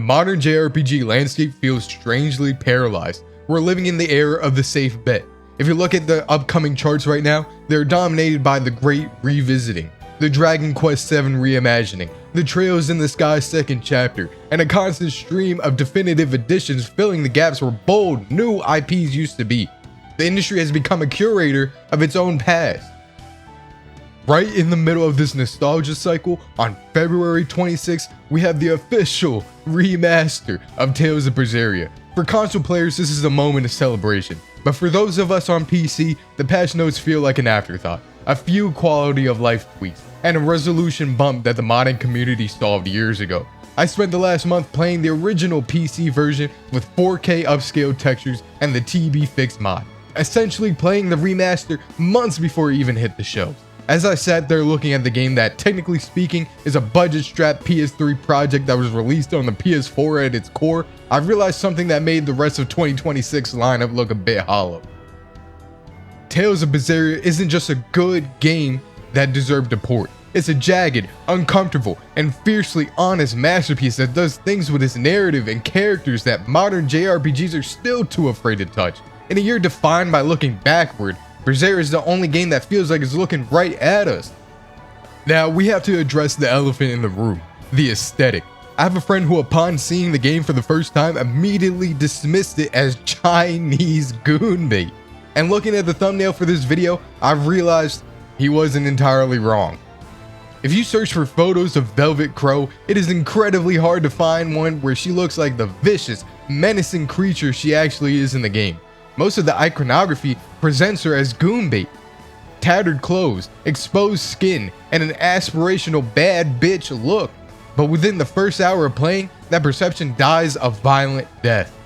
The modern JRPG landscape feels strangely paralyzed. We're living in the era of the safe bet. If you look at the upcoming charts right now, they're dominated by the Great Revisiting, the Dragon Quest VII Reimagining, the Trails in the Sky second chapter, and a constant stream of definitive editions filling the gaps where bold, new IPs used to be. The industry has become a curator of its own past. Right in the middle of this nostalgia cycle, on February 26th, we have the official remaster of Tales of Berseria. For console players, this is a moment of celebration, but for those of us on PC, the patch notes feel like an afterthought, a few quality of life tweaks, and a resolution bump that the modding community solved years ago. I spent the last month playing the original PC version with 4K upscaled textures and the TB Fix mod, essentially playing the remaster months before it even hit the shelves. As I sat there looking at the game that, technically speaking, is a budget-strapped PS3 project that was released on the PS4 at its core, I realized something that made the rest of 2026 lineup look a bit hollow. Tales of Berseria isn't just a good game that deserved a port. It's a jagged, uncomfortable, and fiercely honest masterpiece that does things with its narrative and characters that modern JRPGs are still too afraid to touch. In a year defined by looking backward, Berseria is the only game that feels like it's looking right at us. Now, we have to address the elephant in the room, the aesthetic. I have a friend who, upon seeing the game for the first time, immediately dismissed it as Chinese Goonbait. And looking at the thumbnail for this video, I've realized he wasn't entirely wrong. If you search for photos of Velvet Crowe, it is incredibly hard to find one where she looks like the vicious, menacing creature she actually is in the game. Most of the iconography presents her as Goonbait. Tattered clothes, exposed skin, and an aspirational bad bitch look. But within the first hour of playing, that perception dies a violent death.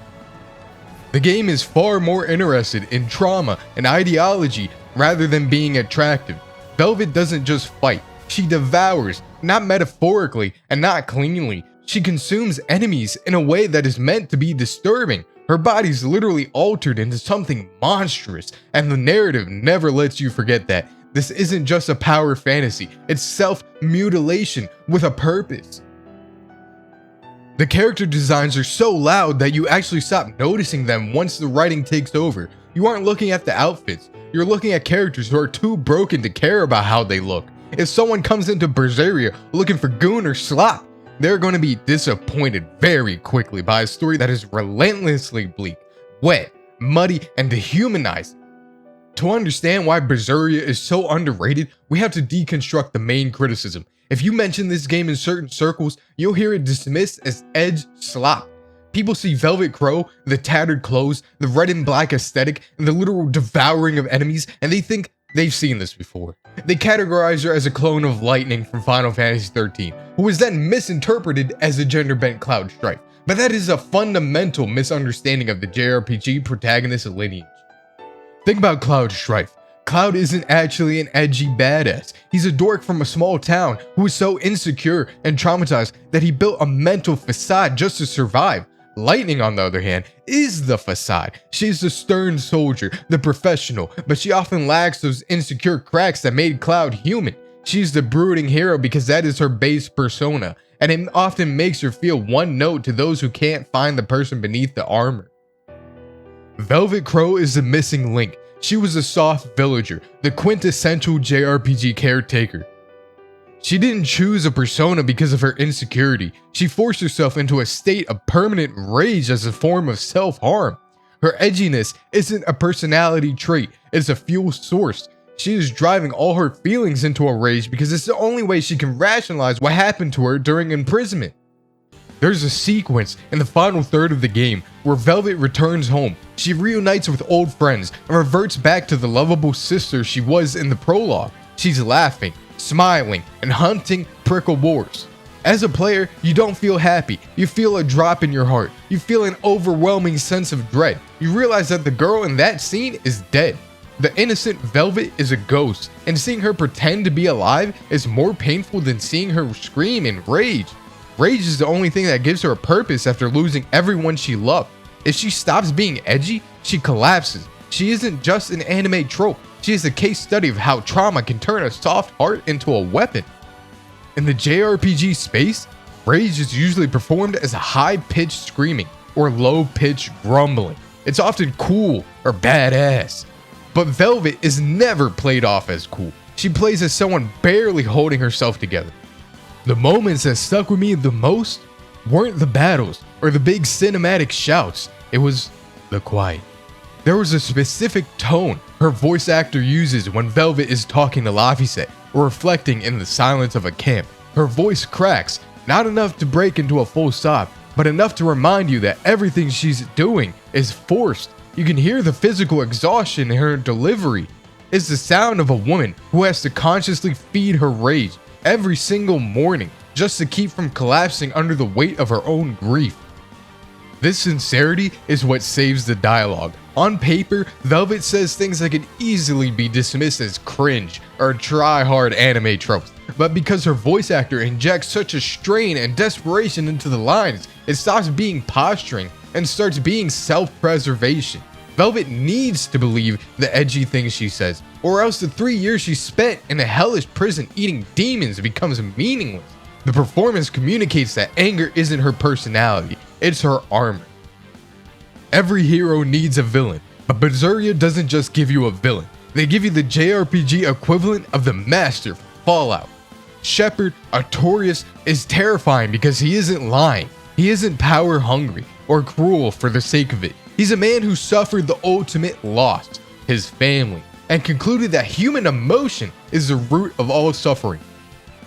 The game is far more interested in trauma and ideology rather than being attractive. Velvet doesn't just fight, she devours, not metaphorically and not cleanly. She consumes enemies in a way that is meant to be disturbing. Her body's literally altered into something monstrous, and the narrative never lets you forget that. This isn't just a power fantasy, it's self-mutilation with a purpose. The character designs are so loud that you actually stop noticing them once the writing takes over. You aren't looking at the outfits, you're looking at characters who are too broken to care about how they look. If someone comes into Berseria looking for goon or slop, they're going to be disappointed very quickly by a story that is relentlessly bleak, wet, muddy, and dehumanizing. To understand why Berseria is so underrated, we have to deconstruct the main criticism. If you mention this game in certain circles, you'll hear it dismissed as Edge-Slop. People see Velvet Crowe, the tattered clothes, the red and black aesthetic, and the literal devouring of enemies, and they think they've seen this before. They categorize her as a clone of Lightning from Final Fantasy XIII, who was then misinterpreted as a gender-bent Cloud Strife. But that is a fundamental misunderstanding of the JRPG protagonist lineage. Think about Cloud Strife. Cloud isn't actually an edgy badass. He's a dork from a small town who is so insecure and traumatized that he built a mental facade just to survive. Lightning, on the other hand, is the facade. She's the stern soldier, the professional, but she often lacks those insecure cracks that made Cloud human. She's the brooding hero because that is her base persona, and it often makes her feel one note to those who can't find the person beneath the armor. Velvet Crowe is the missing link. She was a soft villager, the quintessential JRPG caretaker. She didn't choose a persona because of her insecurity. She forced herself into a state of permanent rage as a form of self-harm. Her edginess isn't a personality trait, it's a fuel source. She is driving all her feelings into a rage because it's the only way she can rationalize what happened to her during imprisonment. There's a sequence in the final third of the game where Velvet returns home. She reunites with old friends and reverts back to the lovable sister she was in the prologue. She's laughing, smiling, and hunting prickle wars. As a player, you don't feel happy. You feel a drop in your heart. You feel an overwhelming sense of dread. You realize that the girl in that scene is dead. The innocent Velvet is a ghost, and seeing her pretend to be alive is more painful than seeing her scream in rage. Rage is the only thing that gives her a purpose after losing everyone she loved. If she stops being edgy, she collapses. She isn't just an anime trope. She is a case study of how trauma can turn a soft heart into a weapon. In the JRPG space, Rage is usually performed as a high-pitched screaming or low-pitched grumbling. It's often cool or badass. But Velvet is never played off as cool. She plays as someone barely holding herself together. The moments that stuck with me the most weren't the battles or the big cinematic shouts. It was the quiet. There was a specific tone her voice actor uses when Velvet is talking to Laphicet or reflecting in the silence of a camp. Her voice cracks, not enough to break into a full stop, but enough to remind you that everything she's doing is forced. You can hear the physical exhaustion in her delivery. It's the sound of a woman who has to consciously feed her rage every single morning just to keep from collapsing under the weight of her own grief. This sincerity is what saves the dialogue. On paper, Velvet says things that could easily be dismissed as cringe or try-hard anime tropes, but because her voice actor injects such a strain and desperation into the lines, it stops being posturing and starts being self-preservation. Velvet needs to believe the edgy things she says, or else the 3 years she spent in a hellish prison eating demons becomes meaningless. The performance communicates that anger isn't her personality, it's her armor. Every hero needs a villain, but Berseria doesn't just give you a villain. They give you the JRPG equivalent of the master Fallout. Shepard Artorius is terrifying because he isn't lying. He isn't power hungry or cruel for the sake of it. He's a man who suffered the ultimate loss, his family, and concluded that human emotion is the root of all suffering.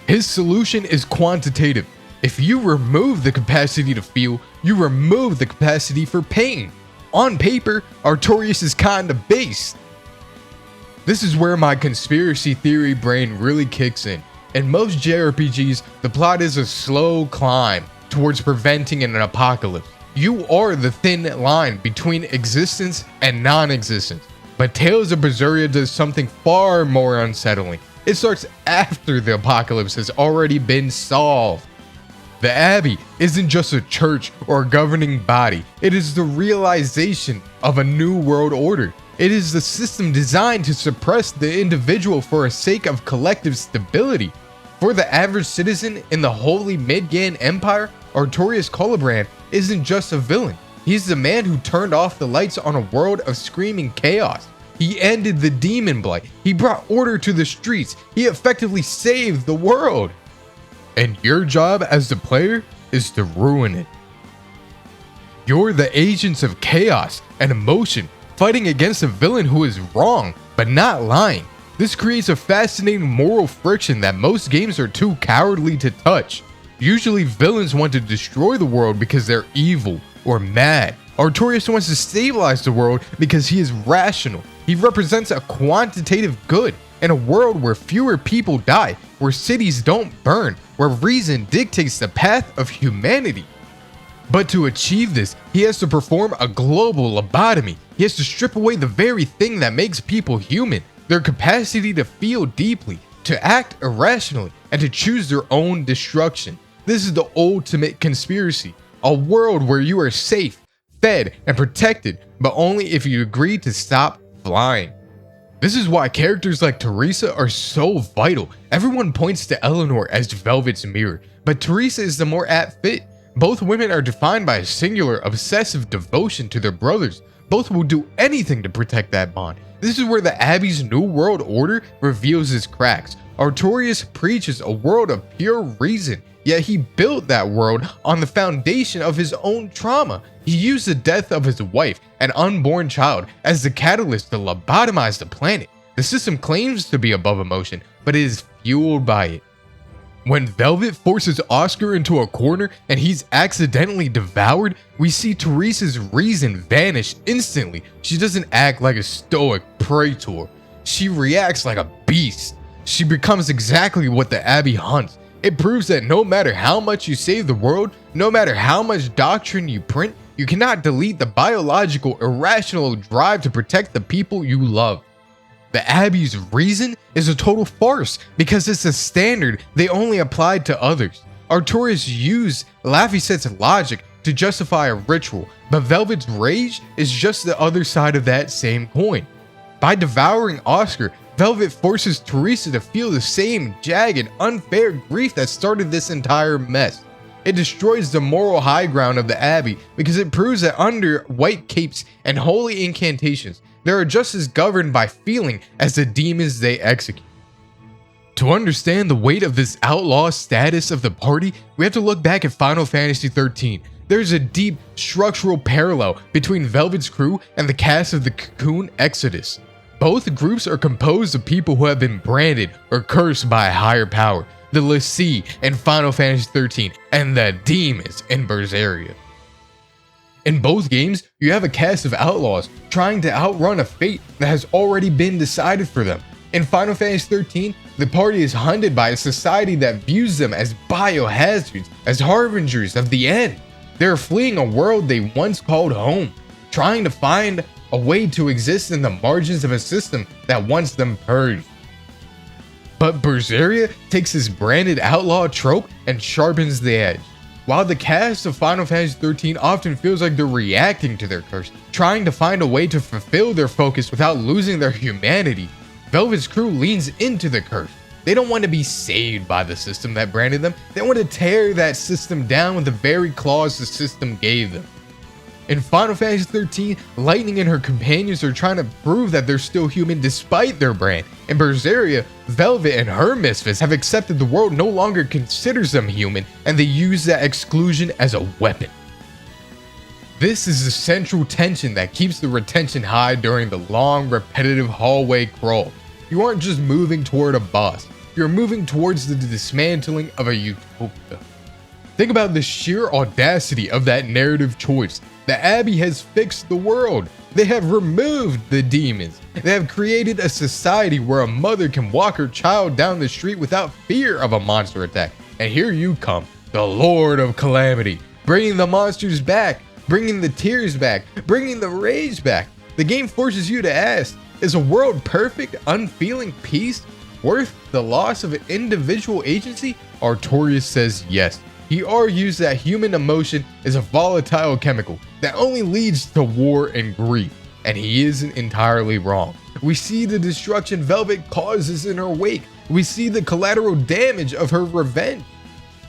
His solution is quantitative. If you remove the capacity to feel, you remove the capacity for pain. On paper, Artorius is kinda based. This is where my conspiracy theory brain really kicks in. In most JRPGs, the plot is a slow climb towards preventing an apocalypse. You are the thin line between existence and non-existence. But Tales of Berseria does something far more unsettling. It starts after the apocalypse has already been solved. The Abbey isn't just a church or a governing body. It is the realization of a new world order. It is the system designed to suppress the individual for the sake of collective stability. For the average citizen in the Holy Midgand Empire, Artorius Collebrand isn't just a villain. He's the man who turned off the lights on a world of screaming chaos. He ended the demon blight. He brought order to the streets. He effectively saved the world. And your job as the player is to ruin it. You're the agents of chaos and emotion, fighting against a villain who is wrong, but not lying. This creates a fascinating moral friction that most games are too cowardly to touch. Usually villains want to destroy the world because they're evil or mad. Artorius wants to stabilize the world because he is rational. He represents a quantitative good in a world where fewer people die, where cities don't burn, where reason dictates the path of humanity. But to achieve this, he has to perform a global lobotomy. He has to strip away the very thing that makes people human, their capacity to feel deeply, to act irrationally, and to choose their own destruction. This is the ultimate conspiracy, a world where you are safe, fed, and protected, but only if you agree to stop flying. This is why characters like Teresa are so vital. Everyone points to Eleanor as Velvet's mirror, but Teresa is the more apt fit. Both women are defined by a singular, obsessive devotion to their brothers. Both will do anything to protect that bond. This is where the Abbey's New World Order reveals its cracks. Artorius preaches a world of pure reason, yet he built that world on the foundation of his own trauma. He used the death of his wife and unborn child as the catalyst to lobotomize the planet. The system claims to be above emotion, but it is fueled by it. When Velvet forces Oscar into a corner and he's accidentally devoured, we see Teresa's reason vanish instantly. She doesn't act like a stoic praetor. She reacts like a beast. She becomes exactly what the Abbey hunts. It proves that no matter how much you save the world, no matter how much doctrine you print, you cannot delete the biological, irrational drive to protect the people you love. The Abbey's reason is a total farce because it's a standard they only applied to others. Artorius used Laphicet's logic to justify a ritual, but Velvet's rage is just the other side of that same coin. By devouring Oscar, Velvet forces Teresa to feel the same jagged, unfair grief that started this entire mess. It destroys the moral high ground of the Abbey because it proves that under white capes and holy incantations, they are just as governed by feeling as the demons they execute. To understand the weight of this outlaw status of the party, we have to look back at Final Fantasy XIII. There's a deep structural parallel between Velvet's crew and the cast of the Cocoon Exodus. Both groups are composed of people who have been branded or cursed by a higher power, the Lassie in Final Fantasy XIII and the demons in Berseria. In both games, you have a cast of outlaws trying to outrun a fate that has already been decided for them. In Final Fantasy XIII, the party is hunted by a society that views them as biohazards, as harbingers of the end. They're fleeing a world they once called home, trying to find a way to exist in the margins of a system that wants them purged. But Berseria takes this branded outlaw trope and sharpens the edge. While the cast of Final Fantasy XIII often feels like they're reacting to their curse, trying to find a way to fulfill their focus without losing their humanity, Velvet's crew leans into the curse. They don't want to be saved by the system that branded them, they want to tear that system down with the very claws the system gave them. In Final Fantasy XIII, Lightning and her companions are trying to prove that they're still human despite their brand. In Berseria, Velvet and her misfits have accepted the world no longer considers them human, and they use that exclusion as a weapon. This is the central tension that keeps the retention high during the long, repetitive hallway crawl. You aren't just moving toward a boss, you're moving towards the dismantling of a utopia. Think about the sheer audacity of that narrative choice. The Abbey has fixed the world. They have removed the demons. They have created a society where a mother can walk her child down the street without fear of a monster attack. And here you come, the Lord of Calamity, bringing the monsters back, bringing the tears back, bringing the rage back. The game forces you to ask, is a world perfect, unfeeling peace worth the loss of an individual agency? Artorius says yes. He argues that human emotion is a volatile chemical that only leads to war and grief, and he isn't entirely wrong. We see the destruction Velvet causes in her wake. We see the collateral damage of her revenge.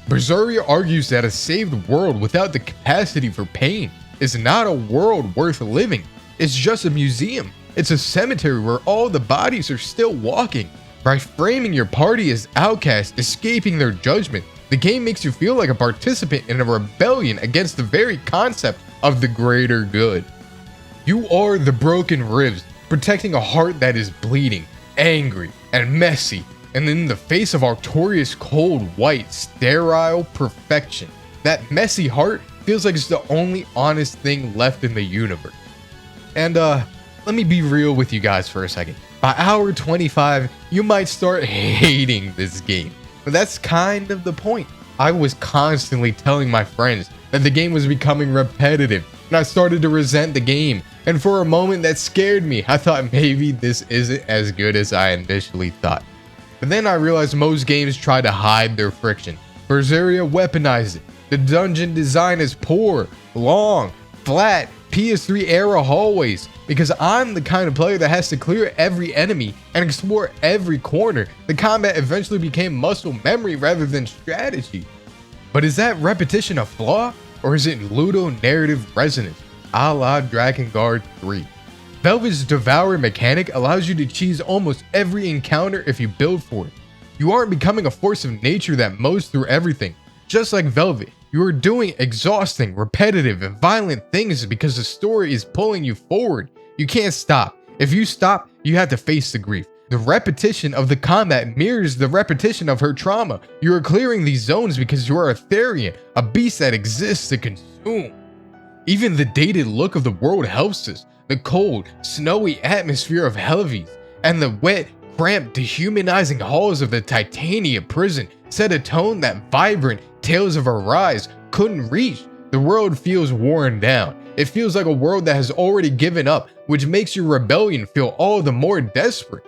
Berseria argues that a saved world without the capacity for pain is not a world worth living. It's just a museum. It's a cemetery where all the bodies are still walking. By framing your party as outcasts escaping their judgment, the game makes you feel like a participant in a rebellion against the very concept of the greater good. You are the broken ribs, protecting a heart that is bleeding, angry, and messy, and in the face of Artorius' cold, white, sterile perfection. That messy heart feels like it's the only honest thing left in the universe. And let me be real with you guys for a second. By hour 25, you might start hating this game. But that's kind of the point. I was constantly telling my friends that the game was becoming repetitive, and I started to resent the game. And for a moment that scared me. I thought maybe this isn't as good as I initially thought. But then I realized most games try to hide their friction. Berseria weaponized it. The dungeon design is poor, long, flat, PS3 era hallways. Because I'm the kind of player that has to clear every enemy and explore every corner. The combat eventually became muscle memory rather than strategy. But is that repetition a flaw? Or is it Ludo narrative resonance, a la Dragon Quest III? Velvet's Devour mechanic allows you to cheese almost every encounter if you build for it. You aren't becoming a force of nature that mows through everything. Just like Velvet, you are doing exhausting, repetitive, and violent things because the story is pulling you forward. You can't stop. If you stop, you have to face the grief. The repetition of the combat mirrors the repetition of her trauma. You are clearing these zones because you are a Therian, a beast that exists to consume. Even the dated look of the world helps us. The cold, snowy atmosphere of Helvies and the wet, cramped, dehumanizing halls of the Titania prison set a tone that vibrant Tales of Arise couldn't reach. The world feels worn down. It feels like a world that has already given up, which makes your rebellion feel all the more desperate.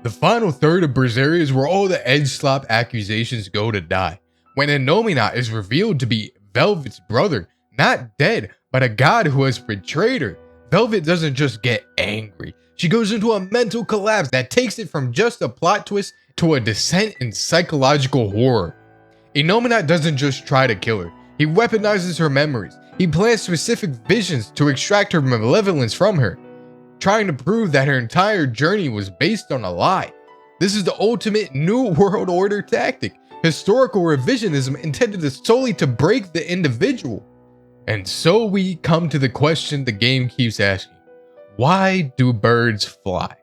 The final third of Berseria is where all the Edge-Slop accusations go to die. When Innominat is revealed to be Velvet's brother, not dead, but a god who has betrayed her, Velvet doesn't just get angry. She goes into a mental collapse that takes it from just a plot twist to a descent in psychological horror. Innominat doesn't just try to kill her, he weaponizes her memories. He plants specific visions to extract her malevolence from her, trying to prove that her entire journey was based on a lie. This is the ultimate New World Order tactic, historical revisionism intended solely to break the individual. And so we come to the question the game keeps asking: why do birds fly?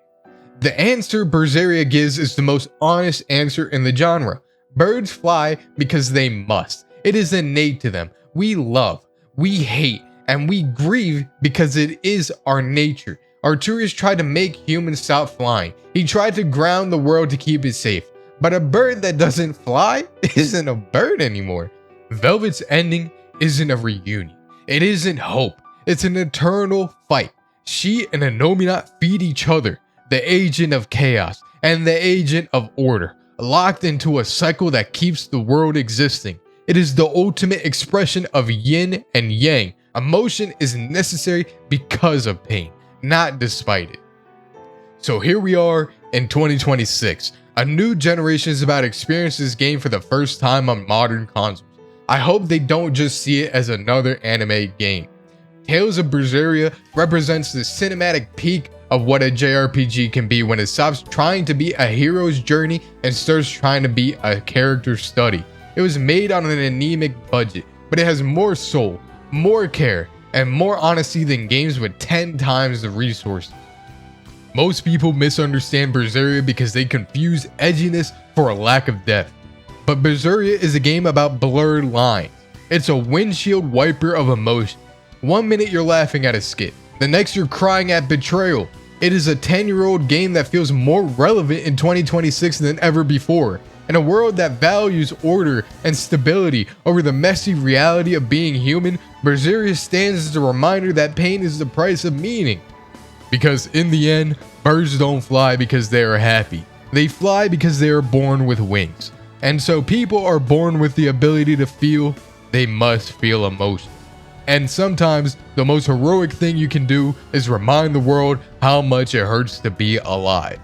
The answer Berseria gives is the most honest answer in the genre. Birds fly because they must. It is innate to them. We love, we hate, and we grieve because it is our nature. Artorius tried to make humans stop flying. He tried to ground the world to keep it safe. But a bird that doesn't fly isn't a bird anymore. Velvet's ending isn't a reunion. It isn't hope. It's an eternal fight. She and Innominat feed each other, the agent of chaos and the agent of order, locked into a cycle that keeps the world existing. It is the ultimate expression of yin and yang. Emotion is necessary because of pain, not despite it. So here we are in 2026. A new generation is about to experience this game for the first time on modern consoles. I hope they don't just see it as another anime game. Tales of Berseria represents the cinematic peak of what a JRPG can be when it stops trying to be a hero's journey and starts trying to be a character study. It was made on an anemic budget, but it has more soul, more care, and more honesty than games with 10 times the resources. Most people misunderstand Berseria because they confuse edginess for a lack of depth. But Berseria is a game about blurred lines. It's a windshield wiper of emotion. One minute you're laughing at a skit, the next you're crying at betrayal. It is a 10-year-old game that feels more relevant in 2026 than ever before. In a world that values order and stability over the messy reality of being human, Berseria stands as a reminder that pain is the price of meaning. Because in the end, birds don't fly because they are happy. They fly because they are born with wings. And so people are born with the ability to feel. They must feel emotion. And sometimes the most heroic thing you can do is remind the world how much it hurts to be alive.